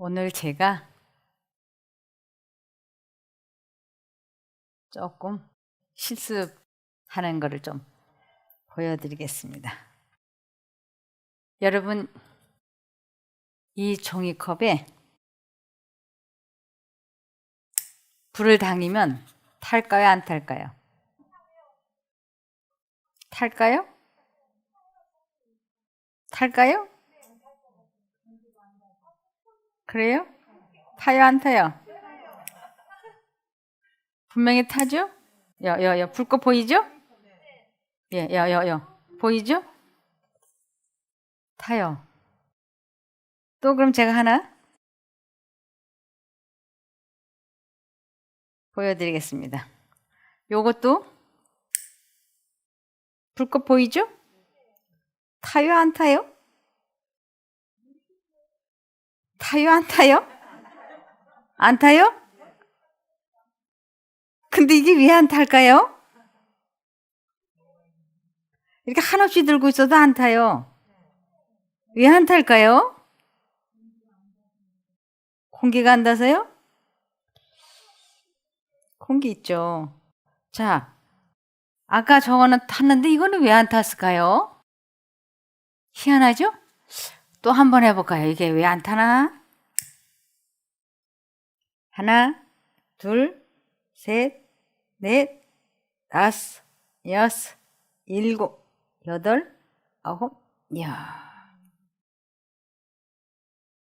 오늘 제가 조금 실습하는 거를 좀 보여드리겠습니다. 여러분, 이 종이컵에 불을 당기면 탈까요? 안 탈까요? 탈까요? 탈까요? 그래요? 타요? 안 타요? 분명히 타죠? 불꽃 보이죠? 보이죠? 타요. 또 그럼 제가 하나 보여드리겠습니다. 요것도 불꽃 보이죠? 타요? 안 타요? 타요? 안 타요? 안 타요? 근데 이게 왜 안 탈까요? 이렇게 한없이 들고 있어도 안 타요. 왜 안 탈까요? 공기가 안 닿아서요? 공기 있죠. 자, 아까 저거는 탔는데 이거는 왜 안 탔을까요? 희한하죠? 또 한번 해볼까요? 이게 왜 안 타나? 하나, 둘, 셋, 넷, 다섯, 여섯, 일곱, 여덟, 아홉,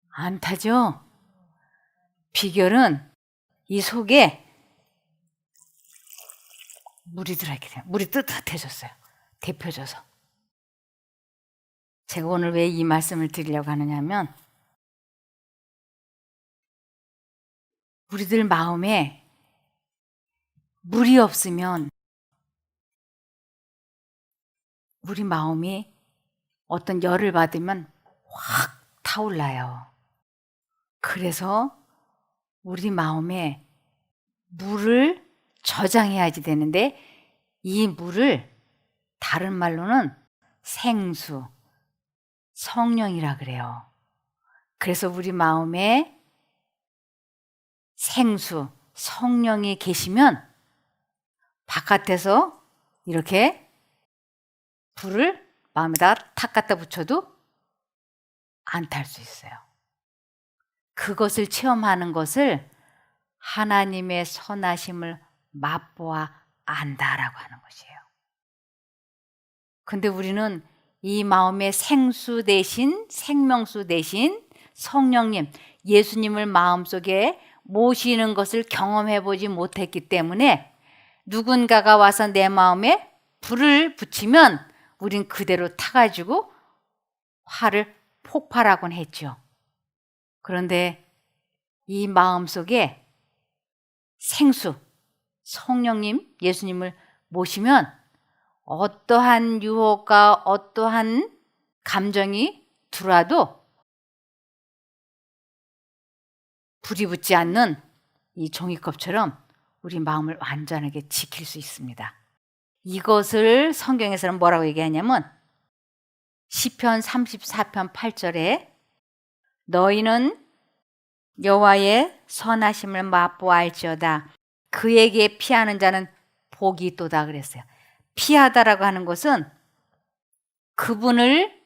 안 타죠? 비결은 이 속에 물이 들어있게 돼요. 물이 뜨뜻해졌어요. 데펴져서. 제가 오늘 왜 이 말씀을 드리려고 하느냐면 우리들 마음에 물이 없으면 우리 마음이 어떤 열을 받으면 확 타올라요. 그래서 우리 마음에 물을 저장해야지 되는데 이 물을 다른 말로는 생수, 성령이라 그래요. 그래서 우리 마음에 생수, 성령이 계시면 바깥에서 이렇게 불을 마음에다 탁 갖다 붙여도 안 탈 수 있어요. 그것을 체험하는 것을 하나님의 선하심을 맛보아 안다라고 하는 것이에요. 근데 우리는 이 마음의 생수 대신 생명수 대신 성령님, 예수님을 마음속에 모시는 것을 경험해 보지 못했기 때문에 누군가가 와서 내 마음에 불을 붙이면 우린 그대로 타가지고 화를 폭발하곤 했죠. 그런데 이 마음속에 생수, 성령님, 예수님을 모시면 어떠한 유혹과 어떠한 감정이 들어와도 불이 붙지 않는 이 종이컵처럼 우리 마음을 완전하게 지킬 수 있습니다. 이것을 성경에서는 뭐라고 얘기하냐면 시편 34편 8절에 너희는 여호와의 선하심을 맛보아 알지어다 그에게 피하는 자는 복이 있도다 그랬어요. 피하다라고 하는 것은 그분을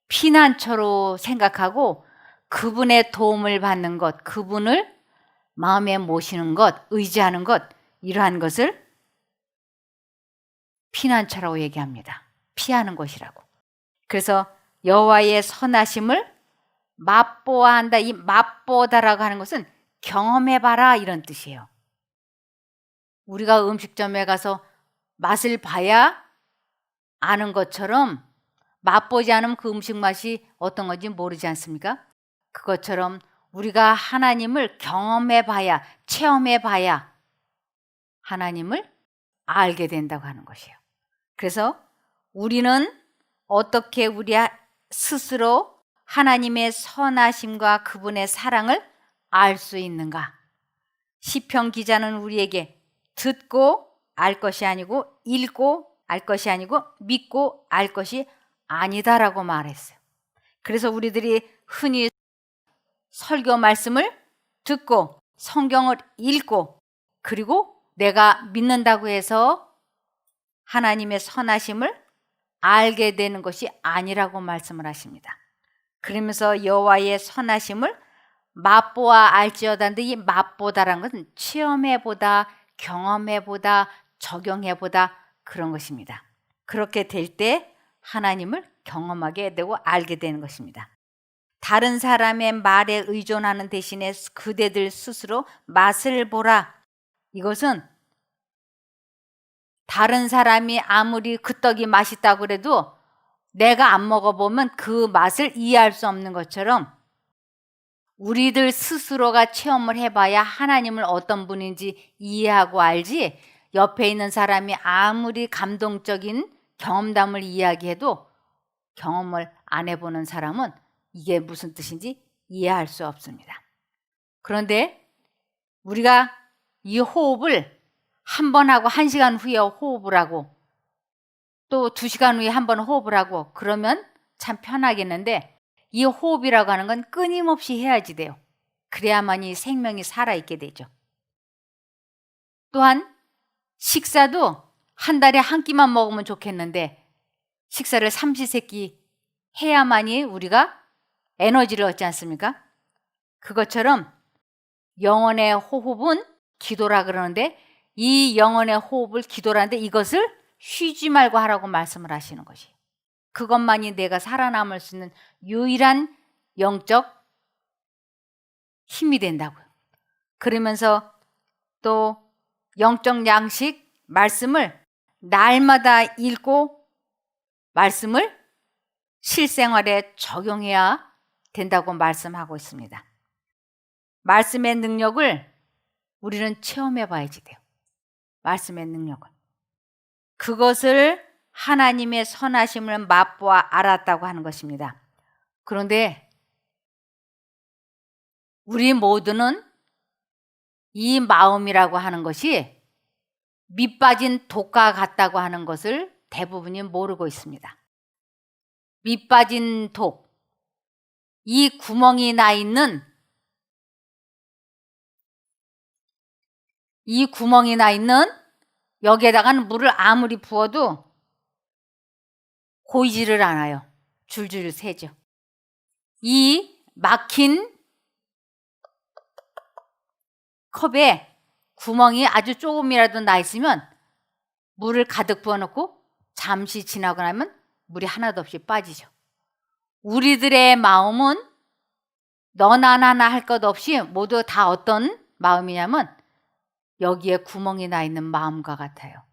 피난처로 생각하고 그분의 도움을 받는 것, 그분을 마음에 모시는 것, 의지하는 것, 이러한 것을 피난처라고 얘기합니다. 피하는 것이라고. 그래서 여호와의 선하심을 맛보아 한다. 이 맛보다라고 하는 것은 경험해봐라 이런 뜻이에요. 우리가 음식점에 가서 맛을 봐야 아는 것처럼 맛보지 않으면 그 음식 맛이 어떤 건지 모르지 않습니까? 그것처럼 우리가 하나님을 경험해봐야, 체험해봐야 하나님을 알게 된다고 하는 것이에요. 그래서 우리는 어떻게 우리 스스로 하나님의 선하심과 그분의 사랑을 알 수 있는가? 시편 기자는 우리에게 듣고 알 것이 아니고 읽고 알 것이 아니고 믿고 알 것이 아니다라고 말했어요. 그래서 우리들이 흔히 설교 말씀을 듣고 성경을 읽고 그리고 내가 믿는다고 해서 하나님의 선하심을 알게 되는 것이 아니라고 말씀을 하십니다. 그러면서 여호와의 선하심을 맛보아 알지어다는데 이 맛보다라는 것은 체험해보다, 경험해보다, 적용해보다 그런 것입니다. 그렇게 될 때 하나님을 경험하게 되고 알게 되는 것입니다. 다른 사람의 말에 의존하는 대신에 그대들 스스로 맛을 보라. 이것은 다른 사람이 아무리 그 떡이 맛있다고 그래도 내가 안 먹어보면 그 맛을 이해할 수 없는 것처럼 우리들 스스로가 체험을 해봐야 하나님을 어떤 분인지 이해하고 알지, 옆에 있는 사람이 아무리 감동적인 경험담을 이야기해도 경험을 안 해보는 사람은 이게 무슨 뜻인지 이해할 수 없습니다. 그런데 우리가 이 호흡을 한 번 하고 1시간 후에 호흡을 하고 또 2시간 후에 한 번 호흡을 하고 그러면 참 편하겠는데 이 호흡이라고 하는 건 끊임없이 해야지 돼요. 그래야만이 생명이 살아있게 되죠. 또한 식사도 한 달에 한 끼만 먹으면 좋겠는데 식사를 삼시세끼 해야만이 우리가 에너지를 얻지 않습니까? 그것처럼 영혼의 호흡은 기도라 그러는데 이 영혼의 호흡을 기도라는데 이것을 쉬지 말고 하라고 말씀을 하시는 것이, 그것만이 내가 살아남을 수 있는 유일한 영적 힘이 된다고요. 그러면서 또 영적 양식 말씀을 날마다 읽고 말씀을 실생활에 적용해야 된다고 말씀하고 있습니다. 말씀의 능력을 우리는 체험해 봐야지 돼요. 말씀의 능력을. 그것을 하나님의 선하심을 맛보아 알았다고 하는 것입니다. 그런데 우리 모두는 이 마음이라고 하는 것이 밑 빠진 독과 같다고 하는 것을 대부분이 모르고 있습니다. 밑 빠진 독, 이 구멍이 나 있는 여기에다가는 물을 아무리 부어도 고이지를 않아요. 줄줄 새죠. 이 막힌 컵에 구멍이 아주 조금이라도 나 있으면 물을 가득 부어놓고 잠시 지나고 나면 물이 하나도 없이 빠지죠. 우리들의 마음은 너나 나나 할 것 없이 모두 다 어떤 마음이냐면 여기에 구멍이 나 있는 마음과 같아요.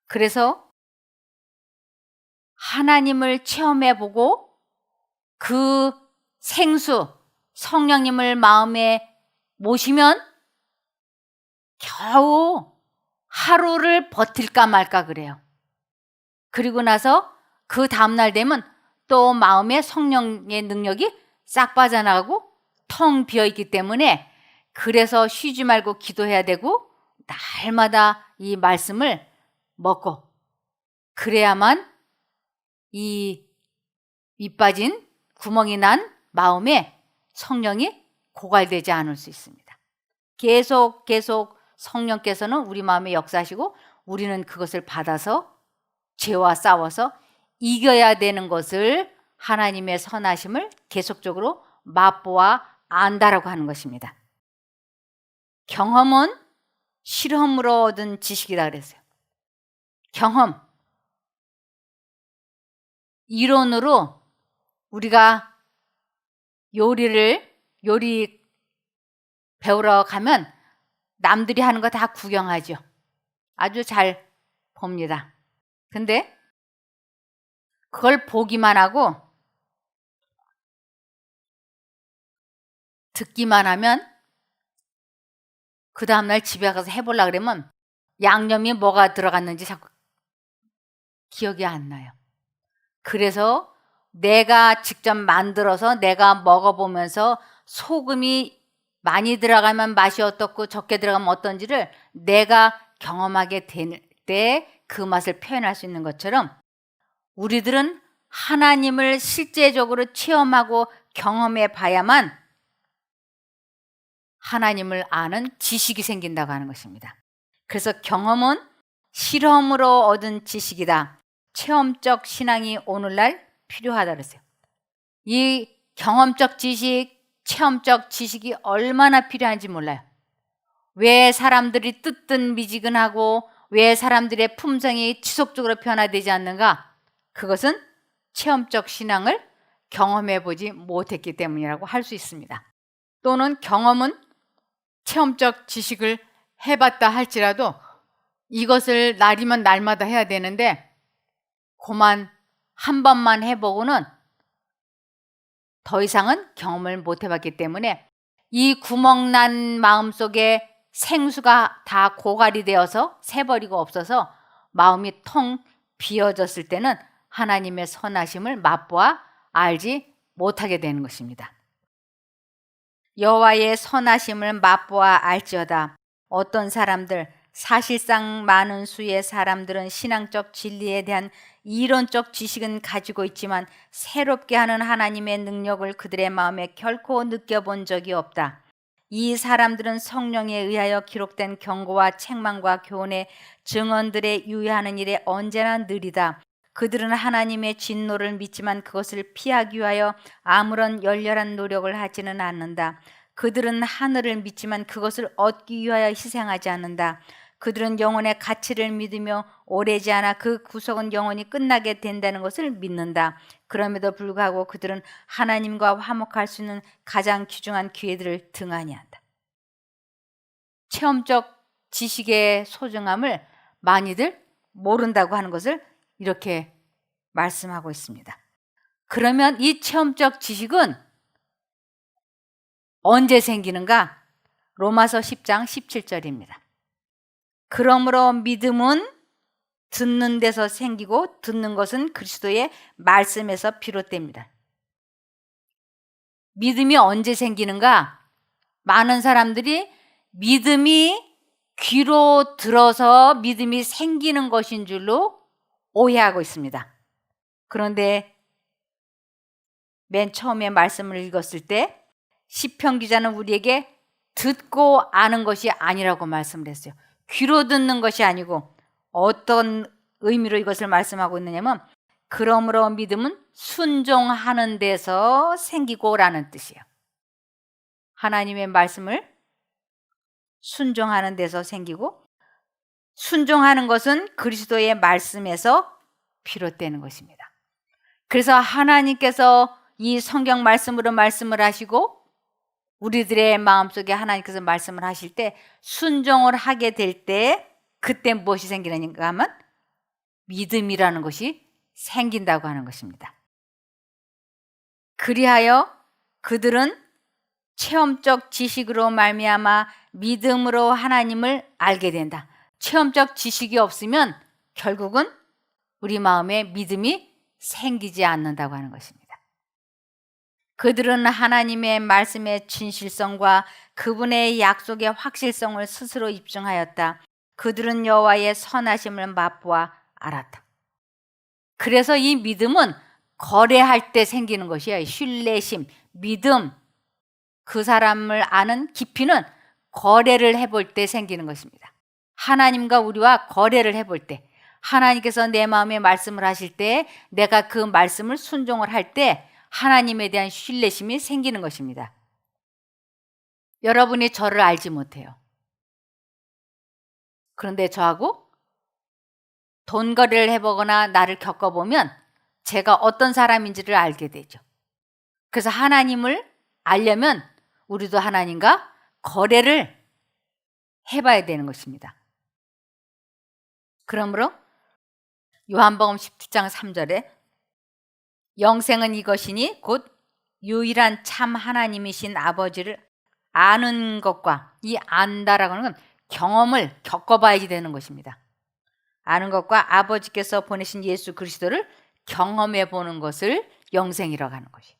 그래서 하나님을 체험해보고 그 생수 성령님을 마음에 모시면 겨우 하루를 버틸까 말까 그래요. 그리고 나서 그 다음날 되면 또 마음에 성령의 능력이 싹 빠져나가고 텅 비어있기 때문에 그래서 쉬지 말고 기도해야 되고 날마다 이 말씀을 먹고 그래야만 이 밑빠진 구멍이 난 마음에 성령이 고갈되지 않을 수 있습니다. 계속 성령께서는 우리 마음에 역사하시고 우리는 그것을 받아서 죄와 싸워서 이겨야 되는 것을 하나님의 선하심을 계속적으로 맛보아 안다라고 하는 것입니다. 경험은 실험으로 얻은 지식이다 그랬어요. 경험. 이론으로 우리가 요리 배우러 가면 남들이 하는 거 다 구경하죠. 아주 잘 봅니다. 근데 그걸 보기만 하고 듣기만 하면 그 다음날 집에 가서 해보려고 그러면 양념이 뭐가 들어갔는지 자꾸 기억이 안 나요. 그래서 내가 직접 만들어서 내가 먹어보면서 소금이 많이 들어가면 맛이 어떻고 적게 들어가면 어떤지를 내가 경험하게 될 때 그 맛을 표현할 수 있는 것처럼 우리들은 하나님을 실제적으로 체험하고 경험해 봐야만 하나님을 아는 지식이 생긴다고 하는 것입니다. 그래서 경험은 실험으로 얻은 지식이다. 체험적 신앙이 오늘날 필요하다 그랬어요. 이 경험적 지식, 체험적 지식이 얼마나 필요한지 몰라요. 왜 사람들이 뜨뜻미지근하고 왜 사람들의 품성이 지속적으로 변화되지 않는가? 그것은 체험적 신앙을 경험해 보지 못했기 때문이라고 할 수 있습니다. 또는 경험은 체험적 지식을 해봤다 할지라도 이것을 날이면 날마다 해야 되는데 그만 한 번만 해보고는 더 이상은 경험을 못 해봤기 때문에 이 구멍난 마음속에 생수가 다 고갈이 되어서 새버리고 없어서 마음이 텅 비어졌을 때는 하나님의 선하심을 맛보아 알지 못하게 되는 것입니다. 여호와의 선하심을 맛보아 알지어다. 어떤 사람들, 사실상 많은 수의 사람들은 신앙적 진리에 대한 이론적 지식은 가지고 있지만 새롭게 하는 하나님의 능력을 그들의 마음에 결코 느껴본 적이 없다. 이 사람들은 성령에 의하여 기록된 경고와 책망과 교훈의 증언들에 유의하는 일에 언제나 느리다. 그들은 하나님의 진노를 믿지만 그것을 피하기 위하여 아무런 열렬한 노력을 하지는 않는다. 그들은 하늘을 믿지만 그것을 얻기 위하여 희생하지 않는다. 그들은 영혼의 가치를 믿으며 오래지 않아 그 구속은 영원히 끝나게 된다는 것을 믿는다. 그럼에도 불구하고 그들은 하나님과 화목할 수 있는 가장 귀중한 기회들을 등한히 한다. 체험적 지식의 소중함을 많이들 모른다고 하는 것을 이렇게 말씀하고 있습니다. 그러면 이 체험적 지식은 언제 생기는가? 로마서 10장 17절입니다. 그러므로 믿음은 듣는 데서 생기고 듣는 것은 그리스도의 말씀에서 비롯됩니다. 믿음이 언제 생기는가? 많은 사람들이 믿음이 귀로 들어서 믿음이 생기는 것인 줄로 오해하고 있습니다. 그런데 맨 처음에 말씀을 읽었을 때 시편 기자는 우리에게 듣고 아는 것이 아니라고 말씀을 했어요. 귀로 듣는 것이 아니고 어떤 의미로 이것을 말씀하고 있느냐면 그러므로 믿음은 순종하는 데서 생기고라는 뜻이에요. 하나님의 말씀을 순종하는 데서 생기고 순종하는 것은 그리스도의 말씀에서 비롯되는 것입니다. 그래서 하나님께서 이 성경 말씀으로 말씀을 하시고 우리들의 마음속에 하나님께서 말씀을 하실 때 순종을 하게 될 때 그때 무엇이 생기는가 하면 믿음이라는 것이 생긴다고 하는 것입니다. 그리하여 그들은 체험적 지식으로 말미암아 믿음으로 하나님을 알게 된다. 체험적 지식이 없으면 결국은 우리 마음에 믿음이 생기지 않는다고 하는 것입니다. 그들은 하나님의 말씀의 진실성과 그분의 약속의 확실성을 스스로 입증하였다. 그들은 여호와의 선하심을 맛보아 알았다. 그래서 이 믿음은 거래할 때 생기는 것이에요. 신뢰심, 믿음, 그 사람을 아는 깊이는 거래를 해볼 때 생기는 것입니다. 하나님과 우리와 거래를 해볼 때 하나님께서 내 마음에 말씀을 하실 때 내가 그 말씀을 순종을 할 때 하나님에 대한 신뢰심이 생기는 것입니다. 여러분이 저를 알지 못해요. 그런데 저하고 돈 거래를 해보거나 나를 겪어보면 제가 어떤 사람인지를 알게 되죠. 그래서 하나님을 알려면 우리도 하나님과 거래를 해봐야 되는 것입니다. 그러므로 요한복음 17장 3절에 영생은 이것이니 곧 유일한 참 하나님이신 아버지를 아는 것과 이 안다라고 하는 건 경험을 겪어봐야지 되는 것입니다. 아는 것과 아버지께서 보내신 예수 그리스도를 경험해 보는 것을 영생이라고 하는 것이에요.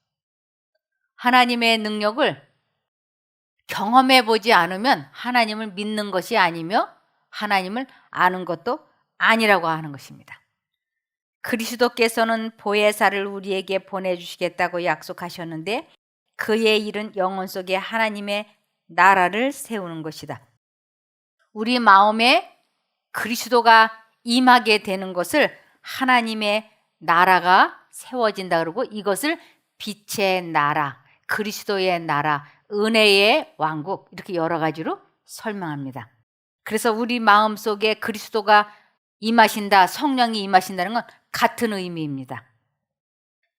하나님의 능력을 경험해 보지 않으면 하나님을 믿는 것이 아니며 하나님을 아는 것도 아니라고 하는 것입니다. 그리스도께서는 보혜사를 우리에게 보내주시겠다고 약속하셨는데 그의 일은 영혼 속에 하나님의 나라를 세우는 것이다. 우리 마음에 그리스도가 임하게 되는 것을 하나님의 나라가 세워진다 그러고, 이것을 빛의 나라, 그리스도의 나라, 은혜의 왕국, 이렇게 여러 가지로 설명합니다. 그래서 우리 마음속에 그리스도가 임하신다, 성령이 임하신다는 건 같은 의미입니다.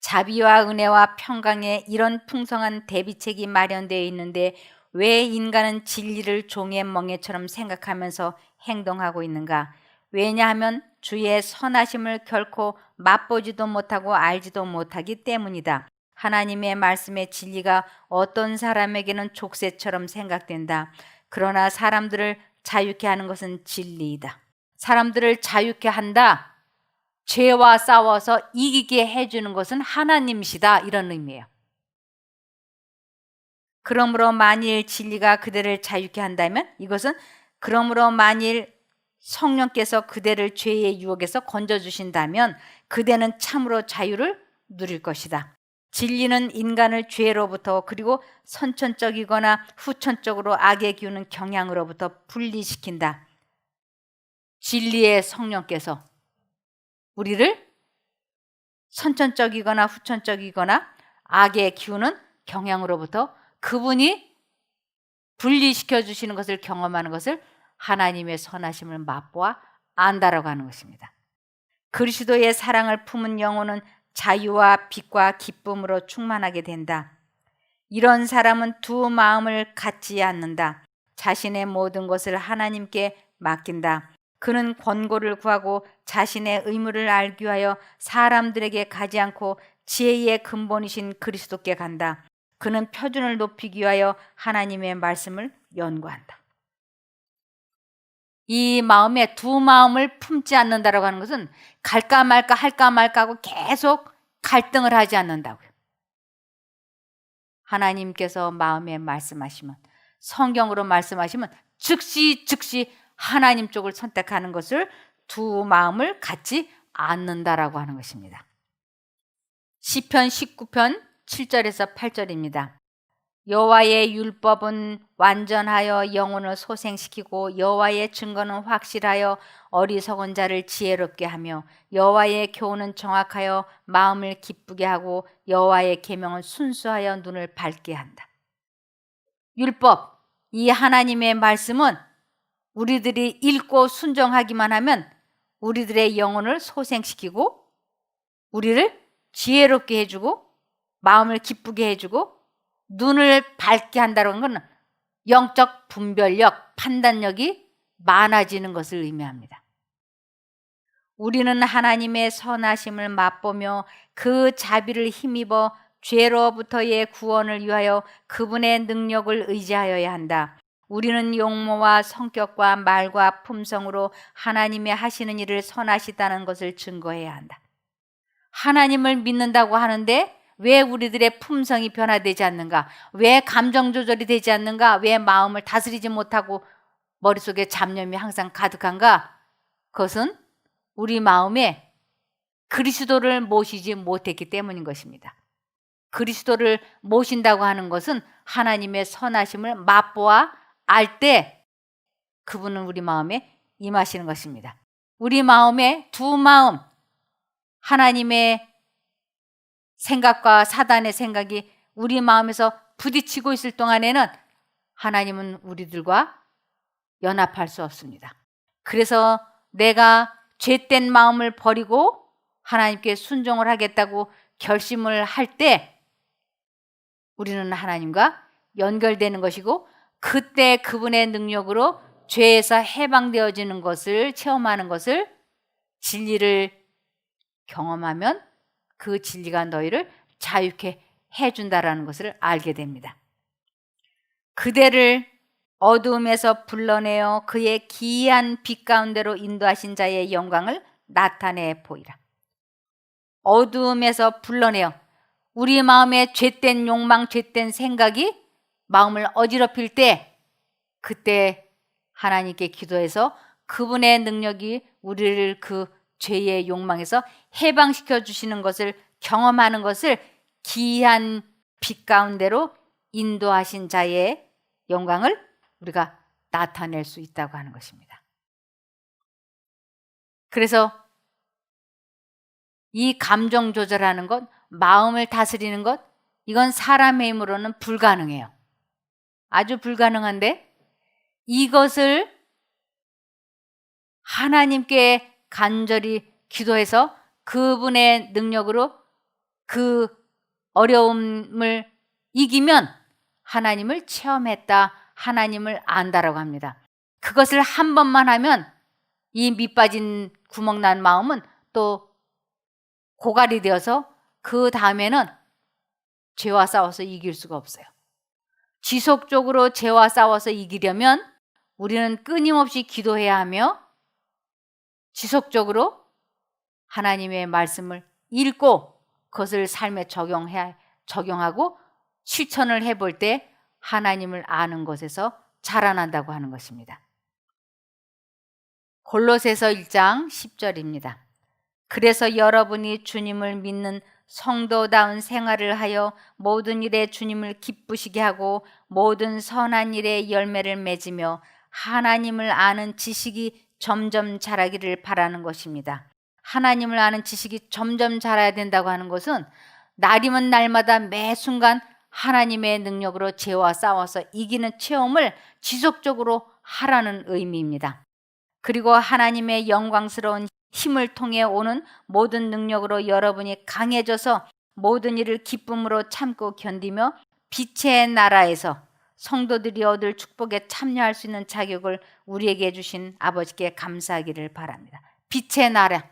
자비와 은혜와 평강에 이런 풍성한 대비책이 마련되어 있는데 왜 인간은 진리를 종의 멍에처럼 생각하면서 행동하고 있는가? 왜냐하면 주의 선하심을 결코 맛보지도 못하고 알지도 못하기 때문이다. 하나님의 말씀의 진리가 어떤 사람에게는 족쇄처럼 생각된다. 그러나 사람들을 자유케 하는 것은 진리이다. 사람들을 자유케 한다. 죄와 싸워서 이기게 해주는 것은 하나님이시다, 이런 의미예요. 그러므로 만일 진리가 그대를 자유케 한다면, 이것은 그러므로 만일 성령께서 그대를 죄의 유혹에서 건져주신다면 그대는 참으로 자유를 누릴 것이다. 진리는 인간을 죄로부터, 그리고 선천적이거나 후천적으로 악에 기우는 경향으로부터 분리시킨다. 진리의 성령께서 우리를 선천적이거나 후천적이거나 악에 기우는 경향으로부터 그분이 분리시켜 주시는 것을 경험하는 것을 하나님의 선하심을 맛보아 안다라고 하는 것입니다. 그리스도의 사랑을 품은 영혼은 자유와 빛과 기쁨으로 충만하게 된다. 이런 사람은 두 마음을 갖지 않는다. 자신의 모든 것을 하나님께 맡긴다. 그는 권고를 구하고 자신의 의무를 알기 위하여 사람들에게 가지 않고 지혜의 근본이신 그리스도께 간다. 그는 표준을 높이기 위하여 하나님의 말씀을 연구한다. 이 마음에 두 마음을 품지 않는다라고 하는 것은 갈까 말까 할까 말까 하고 계속 갈등을 하지 않는다고요. 하나님께서 마음에 말씀하시면, 성경으로 말씀하시면 즉시 하나님 쪽을 선택하는 것을 두 마음을 갖지 않는다라고 하는 것입니다. 시편 19편 7절에서 8절입니다. 여호와의 율법은 완전하여 영혼을 소생시키고 여호와의 증거는 확실하여 어리석은 자를 지혜롭게 하며 여호와의 교훈은 정확하여 마음을 기쁘게 하고 여호와의 계명은 순수하여 눈을 밝게 한다. 율법, 이 하나님의 말씀은 우리들이 읽고 순종하기만 하면 우리들의 영혼을 소생시키고 우리를 지혜롭게 해주고 마음을 기쁘게 해주고 눈을 밝게 한다는 것은 영적 분별력, 판단력이 많아지는 것을 의미합니다. 우리는 하나님의 선하심을 맛보며 그 자비를 힘입어 죄로부터의 구원을 위하여 그분의 능력을 의지하여야 한다. 우리는 용모와 성격과 말과 품성으로 하나님의 하시는 일을 선하시다는 것을 증거해야 한다. 하나님을 믿는다고 하는데 왜 우리들의 품성이 변화되지 않는가? 왜 감정 조절이 되지 않는가? 왜 마음을 다스리지 못하고 머릿속에 잡념이 항상 가득한가? 그것은 우리 마음에 그리스도를 모시지 못했기 때문인 것입니다. 그리스도를 모신다고 하는 것은 하나님의 선하심을 맛보아 알 때 그분은 우리 마음에 임하시는 것입니다. 우리 마음에 두 마음, 하나님의 생각과 사단의 생각이 우리 마음에서 부딪히고 있을 동안에는 하나님은 우리들과 연합할 수 없습니다. 그래서 내가 죄된 마음을 버리고 하나님께 순종을 하겠다고 결심을 할 때 우리는 하나님과 연결되는 것이고 그때 그분의 능력으로 죄에서 해방되어지는 것을 체험하는 것을, 진리를 경험하면 그 진리가 너희를 자유케 해준다라는 것을 알게 됩니다. 그대를 어두움에서 불러내어 그의 기이한 빛 가운데로 인도하신 자의 영광을 나타내 보이라. 어두움에서 불러내어, 우리 마음에 죄된 욕망, 죄된 생각이 마음을 어지럽힐 때 그때 하나님께 기도해서 그분의 능력이 우리를 그 죄의 욕망에서 해방시켜 주시는 것을 경험하는 것을 기이한 빛 가운데로 인도하신 자의 영광을 우리가 나타낼 수 있다고 하는 것입니다. 그래서 이 감정 조절하는 것, 마음을 다스리는 것, 이건 사람의 힘으로는 불가능해요. 아주 불가능한데 이것을 하나님께 간절히 기도해서 그분의 능력으로 그 어려움을 이기면 하나님을 체험했다, 하나님을 안다라고 합니다. 그것을 한 번만 하면 이 밑빠진 구멍난 마음은 또 고갈이 되어서 그 다음에는 죄와 싸워서 이길 수가 없어요. 지속적으로 죄와 싸워서 이기려면 우리는 끊임없이 기도해야 하며 지속적으로 하나님의 말씀을 읽고 그것을 삶에 적용하고 실천을 해볼 때 하나님을 아는 것에서 자라난다고 하는 것입니다. 골로새서 1장 10절입니다. 그래서 여러분이 주님을 믿는 성도다운 생활을 하여 모든 일에 주님을 기쁘시게 하고 모든 선한 일에 열매를 맺으며 하나님을 아는 지식이 점점 자라기를 바라는 것입니다. 하나님을 아는 지식이 점점 자라야 된다고 하는 것은 날이면 날마다 매 순간 하나님의 능력으로 죄와 싸워서 이기는 체험을 지속적으로 하라는 의미입니다. 그리고 하나님의 영광스러운 힘을 통해 오는 모든 능력으로 여러분이 강해져서 모든 일을 기쁨으로 참고 견디며 빛의 나라에서 성도들이 얻을 축복에 참여할 수 있는 자격을 우리에게 주신 아버지께 감사하기를 바랍니다. 빛의 나라,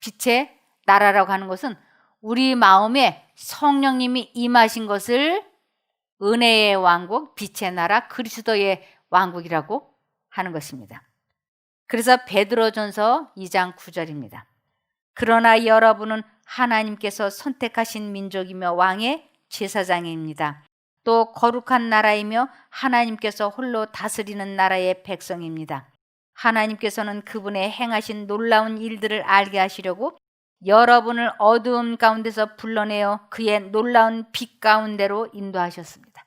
빛의 나라라고 하는 것은 우리 마음에 성령님이 임하신 것을 은혜의 왕국, 빛의 나라, 그리스도의 왕국이라고 하는 것입니다. 그래서 베드로전서 2장 9절입니다. 그러나 여러분은 하나님께서 선택하신 민족이며 왕의 제사장입니다. 또 거룩한 나라이며 하나님께서 홀로 다스리는 나라의 백성입니다. 하나님께서는 그분의 행하신 놀라운 일들을 알게 하시려고 여러분을 어두움 가운데서 불러내어 그의 놀라운 빛 가운데로 인도하셨습니다.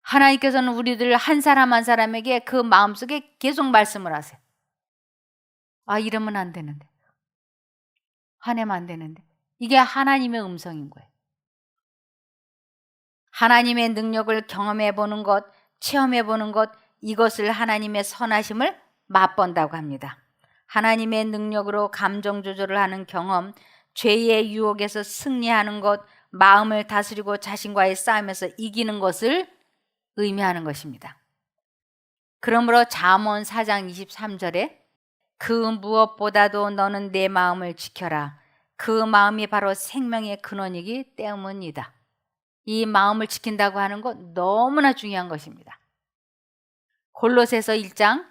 하나님께서는 우리들 한 사람 한 사람에게 그 마음속에 계속 말씀을 하세요. 아, 이러면 안 되는데, 화내면 안 되는데. 이게 하나님의 음성인 거예요. 하나님의 능력을 경험해 보는 것, 체험해 보는 것, 이것을 하나님의 선하심을 맛본다고 합니다. 하나님의 능력으로 감정 조절을 하는 경험, 죄의 유혹에서 승리하는 것, 마음을 다스리고 자신과의 싸움에서 이기는 것을 의미하는 것입니다. 그러므로 잠언 4장 23절에 그 무엇보다도 너는 내 마음을 지켜라. 그 마음이 바로 생명의 근원이기 때문이다. 이 마음을 지킨다고 하는 것 너무나 중요한 것입니다. 골로새서 1장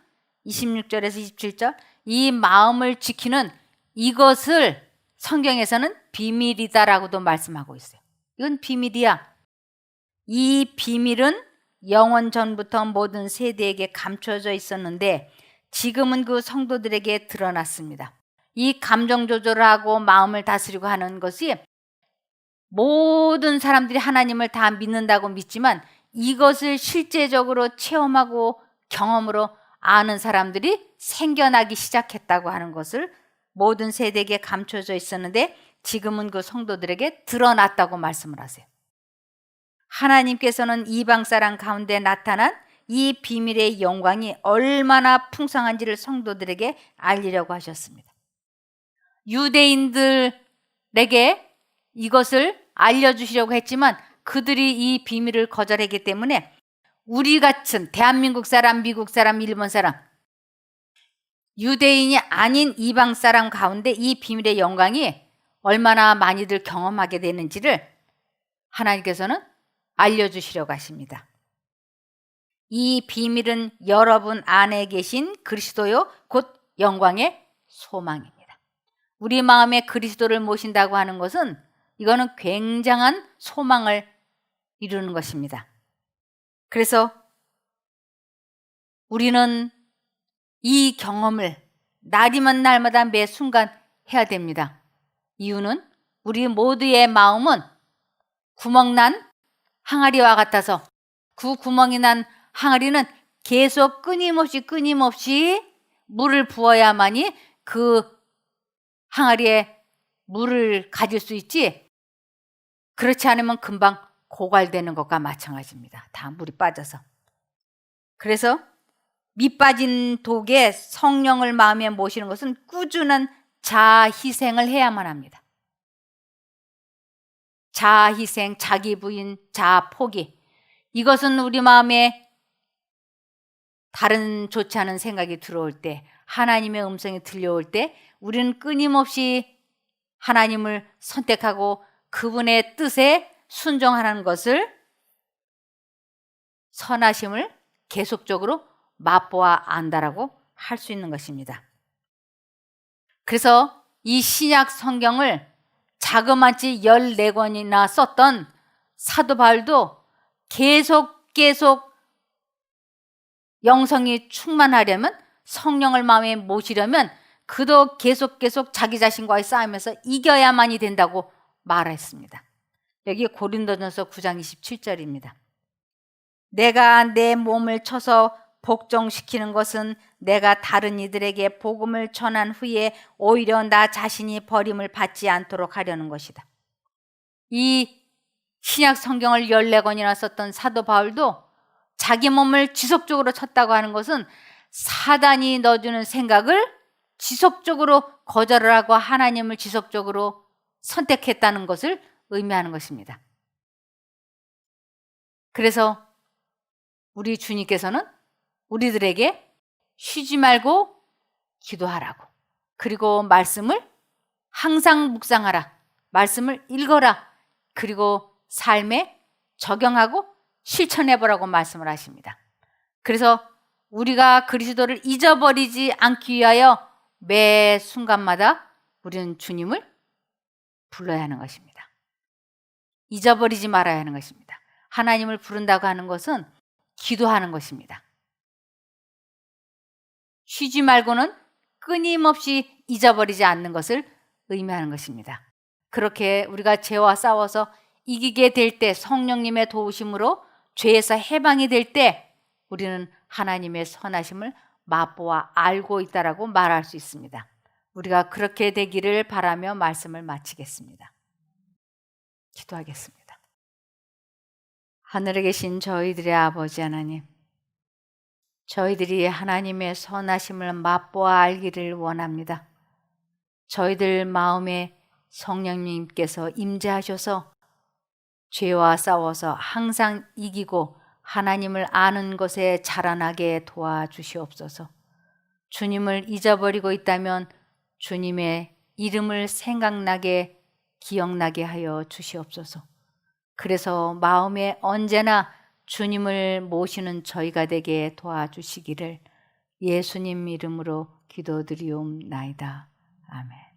26절에서 27절, 이 마음을 지키는 이것을 성경에서는 비밀이다라고도 말씀하고 있어요. 이건 비밀이야. 이 비밀은 영원 전부터 모든 세대에게 감춰져 있었는데 지금은 그 성도들에게 드러났습니다. 이 감정 조절을 하고 마음을 다스리고 하는 것이 모든 사람들이 하나님을 다 믿는다고 믿지만 이것을 실제적으로 체험하고 경험으로 아는 사람들이 생겨나기 시작했다고 하는 것을 모든 세대에게 감춰져 있었는데 지금은 그 성도들에게 드러났다고 말씀을 하세요. 하나님께서는 이방 사람 가운데 나타난 이 비밀의 영광이 얼마나 풍성한지를 성도들에게 알리려고 하셨습니다. 유대인들에게 이것을 알려주시려고 했지만 그들이 이 비밀을 거절했기 때문에 우리 같은 대한민국 사람, 미국 사람, 일본 사람, 유대인이 아닌 이방 사람 가운데 이 비밀의 영광이 얼마나 많이들 경험하게 되는지를 하나님께서는 알려주시려고 하십니다. 이 비밀은 여러분 안에 계신 그리스도요 곧 영광의 소망입니다. 우리 마음에 그리스도를 모신다고 하는 것은 이거는 굉장한 소망을 이루는 것입니다. 그래서 우리는 이 경험을 날이면 날마다 매 순간 해야 됩니다. 이유는 우리 모두의 마음은 구멍난 항아리와 같아서 그 구멍이 난 항아리는 계속 끊임없이 물을 부어야만이 그 항아리에 물을 가질 수 있지, 그렇지 않으면 금방 고갈되는 것과 마찬가지입니다. 다 물이 빠져서. 그래서 밑 빠진 독에 성령을 마음에 모시는 것은 꾸준한 자아 희생을 해야만 합니다. 자아 희생, 자기 부인, 자아 포기. 이것은 우리 마음에 다른 좋지 않은 생각이 들어올 때, 하나님의 음성이 들려올 때 우리는 끊임없이 하나님을 선택하고 그분의 뜻에 순종하는 것을, 선하심을 계속적으로 맛보아 안다라고 할 수 있는 것입니다. 그래서 이 신약 성경을 자그마치 14권이나 썼던 사도 바울도 계속 영성이 충만하려면, 성령을 마음에 모시려면 그도 계속 자기 자신과의 싸움에서 이겨야만이 된다고 말했습니다. 여기 고린도전서 9장 27절입니다. 내가 내 몸을 쳐서 복종시키는 것은 내가 다른 이들에게 복음을 전한 후에 오히려 나 자신이 버림을 받지 않도록 하려는 것이다. 이 신약 성경을 14권이나 썼던 사도 바울도 자기 몸을 지속적으로 쳤다고 하는 것은 사단이 넣어주는 생각을 지속적으로 거절을 하고 하나님을 지속적으로 선택했다는 것을 의미하는 것입니다. 그래서 우리 주님께서는 우리들에게 쉬지 말고 기도하라고, 그리고 말씀을 항상 묵상하라, 말씀을 읽어라, 그리고 삶에 적용하고 실천해보라고 말씀을 하십니다. 그래서 우리가 그리스도를 잊어버리지 않기 위하여 매 순간마다 우리는 주님을 불러야 하는 것입니다. 잊어버리지 말아야 하는 것입니다. 하나님을 부른다고 하는 것은 기도하는 것입니다. 쉬지 말고는 끊임없이 잊어버리지 않는 것을 의미하는 것입니다. 그렇게 우리가 죄와 싸워서 이기게 될 때, 성령님의 도우심으로 죄에서 해방이 될 때 우리는 하나님의 선하심을 맛보아 알고 있다라고 말할 수 있습니다. 우리가 그렇게 되기를 바라며 말씀을 마치겠습니다. 기도하겠습니다. 하늘에 계신 저희들의 아버지 하나님, 저희들이 하나님의 선하심을 맛보아 알기를 원합니다. 저희들 마음에 성령님께서 임재하셔서 죄와 싸워서 항상 이기고 하나님을 아는 것에 자라나게 도와주시옵소서. 주님을 잊어버리고 있다면 주님의 이름을 생각나게, 기억나게 하여 주시옵소서. 그래서 마음에 언제나 주님을 모시는 저희가 되게 도와주시기를 예수님 이름으로 기도드리옵나이다. 아멘.